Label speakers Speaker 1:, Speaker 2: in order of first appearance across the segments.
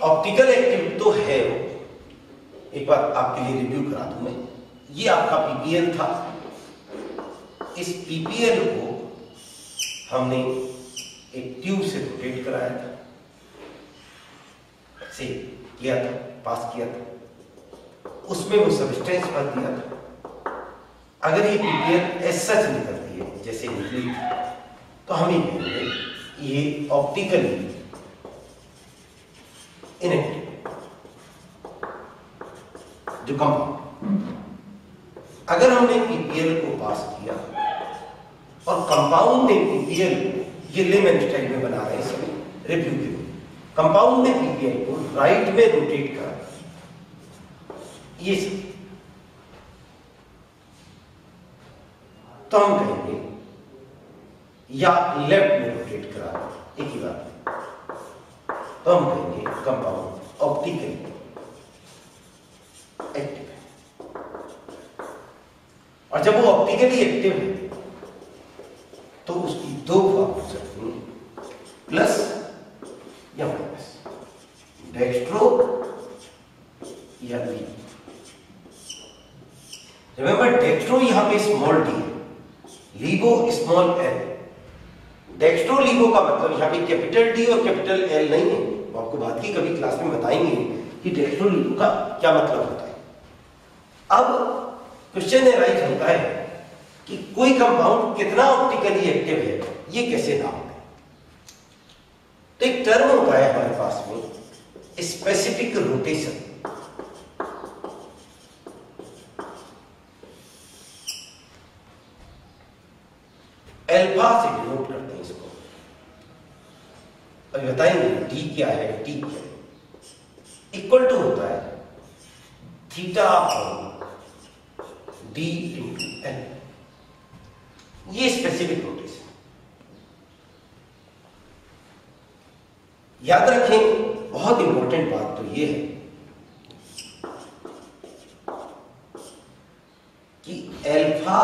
Speaker 1: Optical active तो है वो, एक बार आपके लिए रिव्यू करा दूं मैं। ये आपका पीपीएल था। इस पीपीएल को हमने एक ट्यूब से रोटेट कराया था, से किया था, पास किया था, उसमें वो सब्सटेंस भर दिया था। अगर ये पीपीएल ऐसा निकलती है जैसे निकली थी तो हम ये कहेंगे ये ऑप्टिकली इनएक्टिव जो कंपाउंड। अगर हमने पीपीएल को पास किया और कंपाउंड ने पीपीएल को, ये लेमन स्टाइल में बना रहे हैं सभी रिव्यू के लिए, कंपाउंड ने पीपीएल को राइट में रोटेट करा, ये तो हम कहेंगे या लेफ्ट में रोटेट करा, एक ही बात, तो हम कहेंगे कंपाउंड ऑप्टिकली एक्टिव है। और जब वो ऑप्टिकली एक्टिव है तो उसकी दो फॉर्म हो सकती हैं, प्लस या माइनस, डेक्स्ट्रो या ली। रिमेंबर डेक्स्ट्रो यहां पे स्मॉल डी है, लीवो स्मॉल एल। डेक्स्ट्रो लीवो का मतलब यहां पे कैपिटल डी और कैपिटल एल नहीं है, वो आपको बाद की कभी क्लास में बताएंगे कि डेक्स्ट्रो लीवो का क्या मतलब होता है। अब क्वेश्चन एराइज होता है कि कोई कंपाउंड कितना ऑप्टिकली एक्टिव है, ये कैसे नाम है। तो एक टर्म होता है हमारे पास में स्पेसिफिक रोटेशन। अल्फा से डिनोट करते हैं इसको, अभी बताएंगे डी क्या है, टी क्या है। इक्वल टू होता है थीटा डी इंटू एल, ये स्पेसिफिक रोटेशन। याद रखें, बहुत इंपॉर्टेंट बात तो ये है कि अल्फा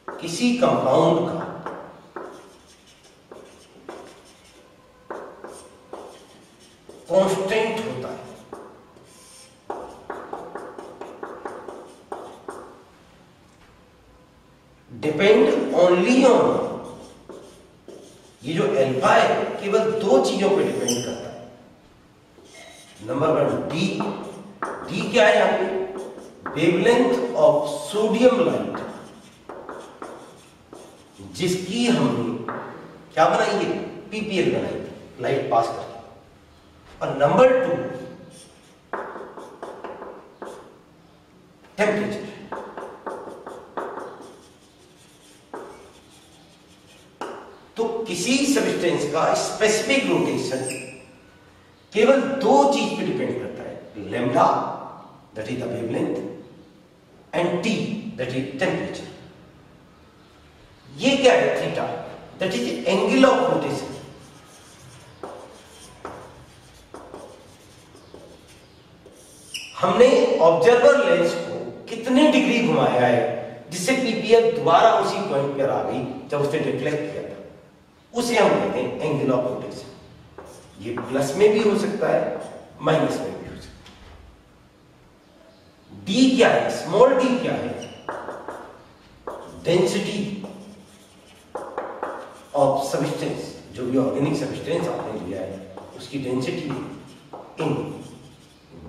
Speaker 1: किसी कंपाउंड का कांस्टेंट होता है। डिपेंड ओनली ऑन, ये जो अल्फा है केवल दो चीजों पे डिपेंड करता है। नंबर वन डी, डी क्या है यहां पे, वेवलेंथ ऑफ सोडियम लाइट, जिसकी हमने क्या बनाई है, पीपीएल बनाई थी, लाइट पास करके। और नंबर टू टेम्परेचर। तो किसी सब्सटेंस का स्पेसिफिक रोटेशन केवल दो चीज पे डिपेंड करता है, lambda that is the wavelength and T that is temperature. ये क्या है, theta that is angle of rotation. हमने ऑब्जर्वर लेंस को कितने डिग्री घुमाया है जिससे पीपीएल दोबारा उसी पॉइंट पर आ गई जब उसने रिफ्लेक्ट किया था, उसे हम कहते हैं एंगल ऑफ रोटेशन। ये प्लस में भी हो सकता है, माइनस में भी हो सकता है। डी क्या है, स्मॉल डी क्या है, डेंसिटी ऑफ सब्सटेंस, जो भी ऑर्गेनिक सब्सटेंस आपने लिया है उसकी डेंसिटी इन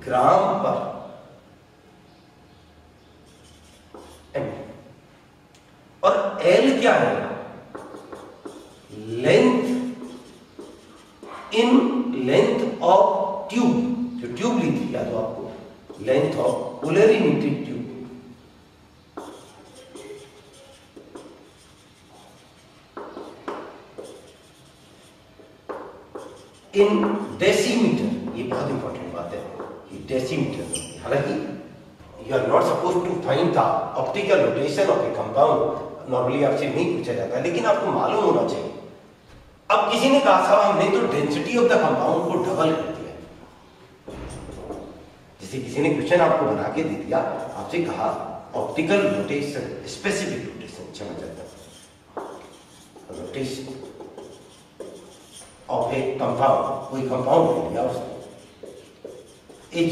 Speaker 1: ग्राम पर एम। और एल क्या है, length in length of tube, जो ट्यूब ली थी याद हो आपको, length of polarimeter tube. In decimetre, ये बहुत इंपॉर्टेंट बात है, ये डेसीमीटर। हालांकि you are not suppose to find the optical rotation of a compound, normally आपसे नहीं पूछा जाता, लेकिन आपको मालूम होना चाहिए। अब किसी ने कहा साहब हमने तो डेंसिटी ऑफ द कंपाउंड को डबल कर दिया। जैसे किसी ने क्वेश्चन आपको बना के दे दिया, आपसे कहा ऑप्टिकल रोटेशन, स्पेसिफिक रोटेशन, क्षमा चाहता रोटेशन ऑफ ए कंपाउंड, कोई कंपाउंड ले लिया उसने, is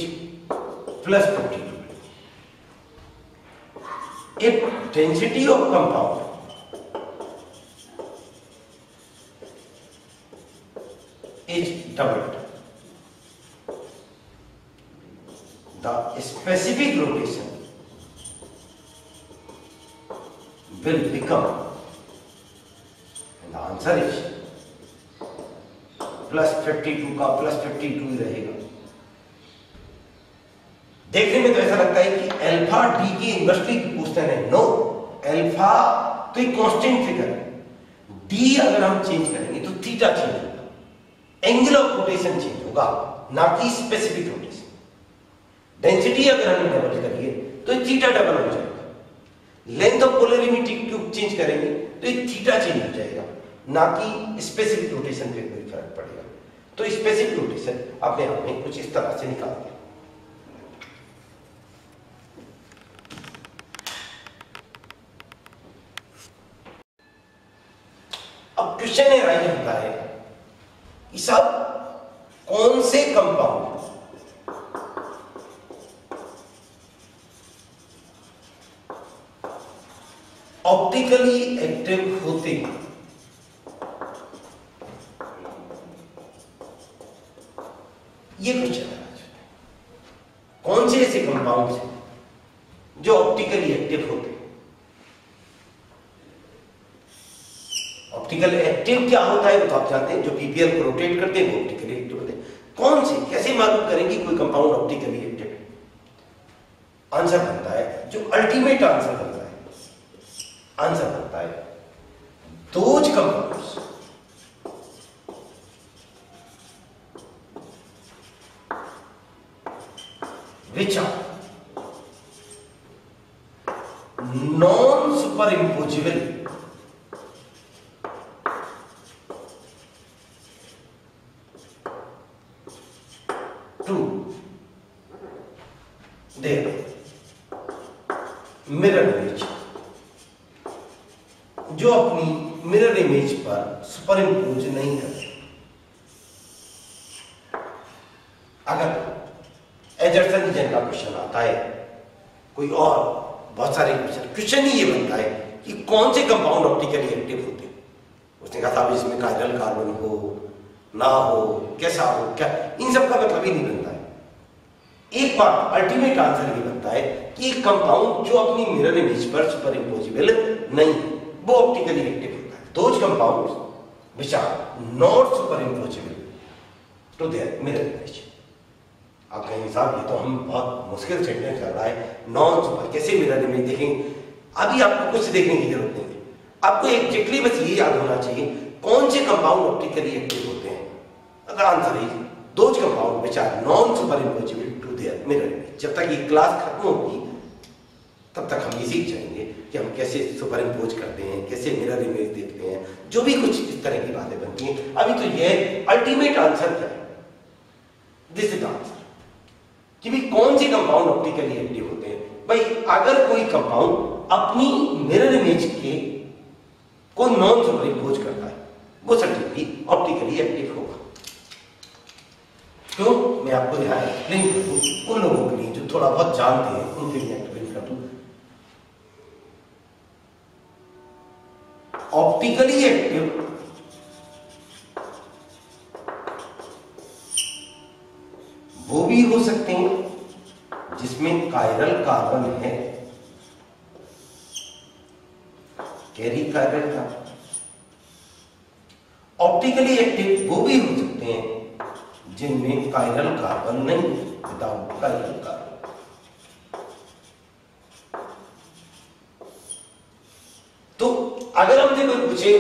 Speaker 1: plus 52 if density of compound is doubled, the specific rotation will become, and the answer is plus 52 का प्लस 52 ही रहेगा। देखने में तो ऐसा लगता है कि अल्फा डी की इन्वर्सली क्वेश्चन है। नो, अल्फा तो एक कांस्टेंट फिगर है, डी अगर हम चेंज करेंगे तो थीटा चेंज होगा, एंगल ऑफ रोटेशन चेंज होगा, ना कि स्पेसिफिक रोटेशन। डेंसिटी अगर हम डबल करिए तो थीटा डबल हो जाएगा, length of polarity tube change करेंगे तो ये थीटा चेंज हो जाएगा, ना कि स्पेसिफिक रोटेशन पे कोई फर्क पड़ेगा। तो स्पेसिफिक रोटेशन अपने आप में कुछ इस तरह से निकाल दिया। अब क्वेश्चन ये राइट होता है कि सब कौन से कंपाउंड ऑप्टिकली एक्टिव होते हैं, ये क्वेश्चन है। कौन से ऐसे कंपाउंड्स हैं जो ऑप्टिकली एक्टिव होते हैं? ऑप्टिकल एक्टिव क्या होता है वो तो आप जानते हैं, जो पीपीएल को रोटेट करते हैं वो ऑप्टिकली एक्टिव होते हैं। कौन से, कैसे मालूम करेंगे कोई कंपाउंड ऑप्टिकली एक्टिव है? आंसर बनता है, जो अल्टीमेट आंसर बनता है, आंसर बनता है those compounds which are non-superimposable to their mirror image, जो अपनी मिरर इमेज पर सुपर इम्पोज नहीं करते। अगर एजर्सन रीजन का क्वेश्चन आता है, कोई और बहुत सारे क्वेश्चन ही ये बनता है कि कौन से कंपाउंड ऑप्टिकली एक्टिव होते हैं। उसने कहा था इसमें कायरल कार्बन हो ना हो, कैसा हो, क्या, इन सब का मतलब ही नहीं बनता है। एक बात अल्टीमेट आंसर ये बनता है कि एक कंपाउंड जो अपनी मिरर इमेज पर सुपर इम्पोजिबल नहीं, वो ऑप्टिकली एक्टिव होता है। Those compounds which are not superimposable to their mirror image. आप कहेंगे साहब ये तो हम बहुत मुश्किल सेंटेंस कर रहा है, नॉन सुपर कैसे मिरर इमेज देखेंगे? अभी आपको कुछ देखने की जरूरत नहीं है, आपको एग्जैक्टली बस ये याद होना चाहिए कौन से कंपाउंड ऑप्टिकली एक्टिव होते हैं। अगर आंसर है those compound which are non superimposable to their mirror image. जब तक ये क्लास खत्म होगी तब तक हम ये सीख जाएंगे कि हम कैसे सुपर इम्पोज करते हैं, कैसे मिरर इमेज देखते हैं, जो भी कुछ इस तरह की बातें बनती हैं। अभी तो ये अल्टीमेट आंसर क्या है, दिस इज आंसर कि भाई कौन से कंपाउंड ऑप्टिकली एक्टिव होते हैं। भाई अगर कोई कंपाउंड अपनी मिरर इमेज के को नॉन सुपर इम्पोज करता है वो सर्टेनली ऑप्टिकली एक्टिव होगा। क्यों, मैं आपको यहाँ एक्सप्लेन करूँ उन लोगों के लिए जो थोड़ा बहुत जानते हैं, उनके लिए एक्सप्लेन कर दूं। ऑप्टिकली एक्टिव वो भी हो सकते हैं जिसमें कायरल कार्बन है, carry chiral carbon. Optically active वो भी हो सकते हैं जिनमें कायरल कार्बन नहीं, विदाउट कायरल कार्बन। तो अगर हमसे कोई पूछे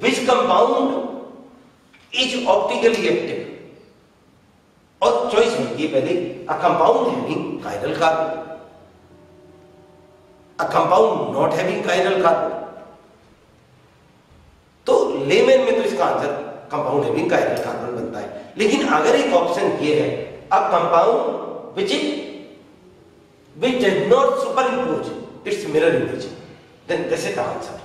Speaker 1: which compound is optically active, और चॉइस होती है पहले a compound having chiral carbon, a compound not having chiral carbon. तो लेमन में तो इसका answer compound having chiral carbon बनता है। लेकिन अगर एक ऑप्शन ये है a compound which does not superimpose its mirror image, then this is the answer.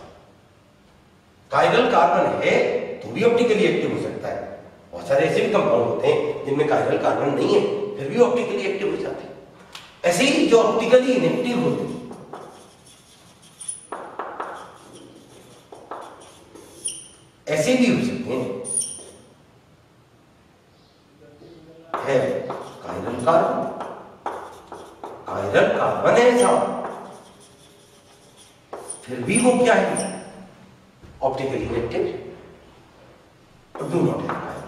Speaker 1: Chiral carbon है तो भी ऑप्टिकली एक्टिव हो सकता है, सारे ऐसे भी कंपाउंड होते हैं जिनमें कायरल कार्बन नहीं है, फिर भी ऑप्टिकली एक्टिव हो जाते हैं। ऐसे ही जो ऑप्टिकली इनएक्टिव होते हैं, ऐसे भी हो सकते हैं, है कायरल कार्बन, कायरल कार्बन है साहब, फिर भी वो क्या है, ऑप्टिकली इनएक्टिव और डू नॉट हैव कायरल।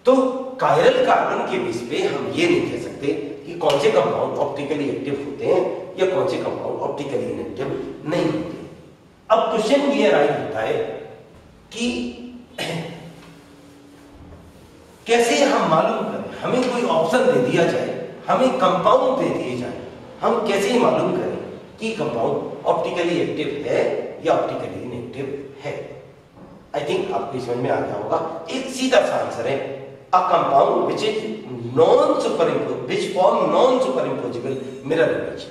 Speaker 1: तो कायरल कार्बन के बेस पे हम ये नहीं कह सकते कि कौन से कंपाउंड ऑप्टिकली एक्टिव होते हैं या कौन से कंपाउंड ऑप्टिकली इनएक्टिव नहीं होते। अब क्वेश्चन ये राइज होता है कि कैसे हम मालूम करें, हमें कोई ऑप्शन दे दिया जाए, हमें कंपाउंड दे दिए जाए, हम कैसे मालूम करें कि कंपाउंड ऑप्टिकली एक्टिव है या ऑप्टिकली इनएक्टिव है। आई थिंक आपको समझ में आ गया होगा। एक सीधा सा आंसर है, a compound which is non superimpose, which form non superimposable mirror image.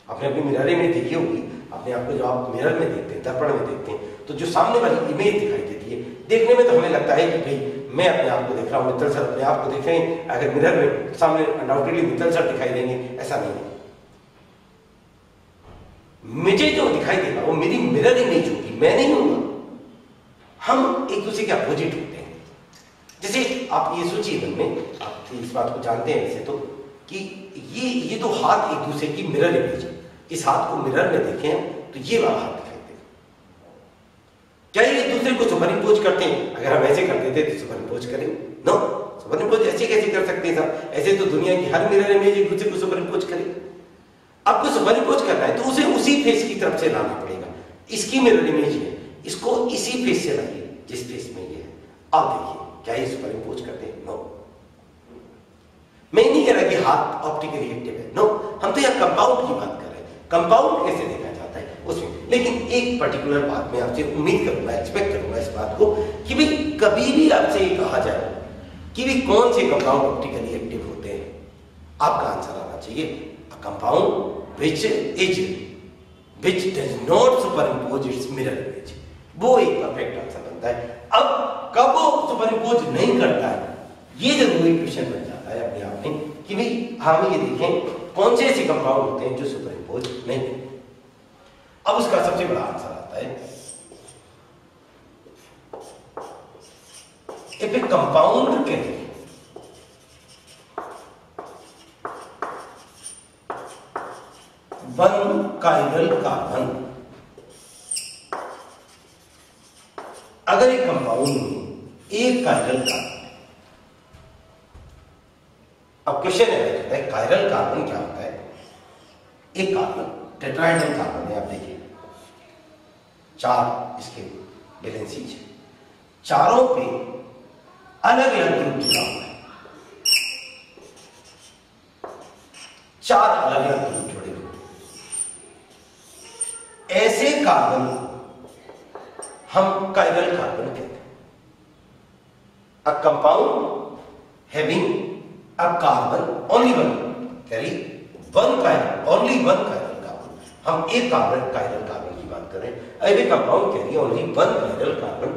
Speaker 1: आपने अपनी मिरर इमेज देखी होगी, अपने आप को जब आप मिरर में देखते हैं, दर्पण में देखते हैं, तो जो सामने वाली इमेज दिखाई देती है, देखने में तो हमें लगता है कि भाई मैं अपने आप को देख रहा हूं, मित्तल सर अपने आप को देख रहे हैं, अगर मिरर में सामने अनडाउटेडली मित्तल सर दिखाई देंगे, ऐसा नहीं है। मुझे जो दिखाई देगा वो मेरी मिरर इमेज होगी, मैं नहीं हूंगा। हम एक दूसरे के अपोजिट होते हैं। जैसे आप ये सोचिए मन में, आप इस बात को जानते हैं वैसे तो, कि ये दो हाथ एक दूसरे की मिरर इमेज है। इस हाथ को मिरर में देखें तो ये वाला हाथ दिखाई देगा। क्या ये एक दूसरे को सुपरइम्पोज करते हैं? अगर हम ऐसे करते थे तो सुपरइम्पोज करें? नो, सुपरइम्पोज ऐसे कैसे कर सकते हैं साहब? ऐसे तो दुनिया की हर मिरर इमेज एक दूसरे को सुपरइम्पोज करे। आपको सुपरइम्पोज करना है तो उसे उसी फेस की तरफ से लाना पड़ेगा। इसकी मिरर इमेज है, इसको इसी फेस से लाइए जिस फेस में ये है। आप देखिए क्या ये सुपरइम्पोज करते हैं? नो। मैं नहीं कह रहा कि हाथ ऑप्टिकली एक्टिव है, नो। हम तो यहाँ कंपाउंड की बात कर रहे हैं, कंपाउंड कैसे देखा जाता है उसमें। लेकिन एक पर्टिकुलर बात में आपसे उम्मीद करूंगा, एक्सपेक्ट करूंगा इस बात को, कि भाई कभी भी आपसे ये कहा जाए कि भाई कौन से कंपाउंड ऑप्टिकली एक्टिव होते हैं, आपका आंसर आना चाहिए a compound which does not superimpose its mirror image। वो एक परफेक्ट आंसर बनता है। अब कब वो सुपरइम्पोज नहीं करता है, ये जरूरी क्वेश्चन बन जाता है अपने आप में कि भाई हम ये देखें कौन से ऐसे कंपाउंड होते हैं जो सुपरइम्पोज नहीं करते। अब उसका सबसे बड़ा आंसर आता है, इफ ए कंपाउंड के वन कायरल कार्बन, अगर एक कंपाउंड में एक कायरल कार्बन, अब क्वेश्चन है कायरल कार्बन क्या होता है? एक कार्बन टेट्राहेड्रल कार्बन है, आप देखिए 4 इसके वैलेंसीज है, चारों पे अलग अलग ग्रुप जुड़ा हुआ है, 4 अलग अलग ग्रुप जुड़े हुए। ऐसे कार्बन हम कायरल कार्बन कहते हैं। A compound having a carbon only one carry one chiral, only one chiral carbon. हम एक कार्बन कायरल कार्बन की बात कर रहे हैं। A compound carry only one chiral carbon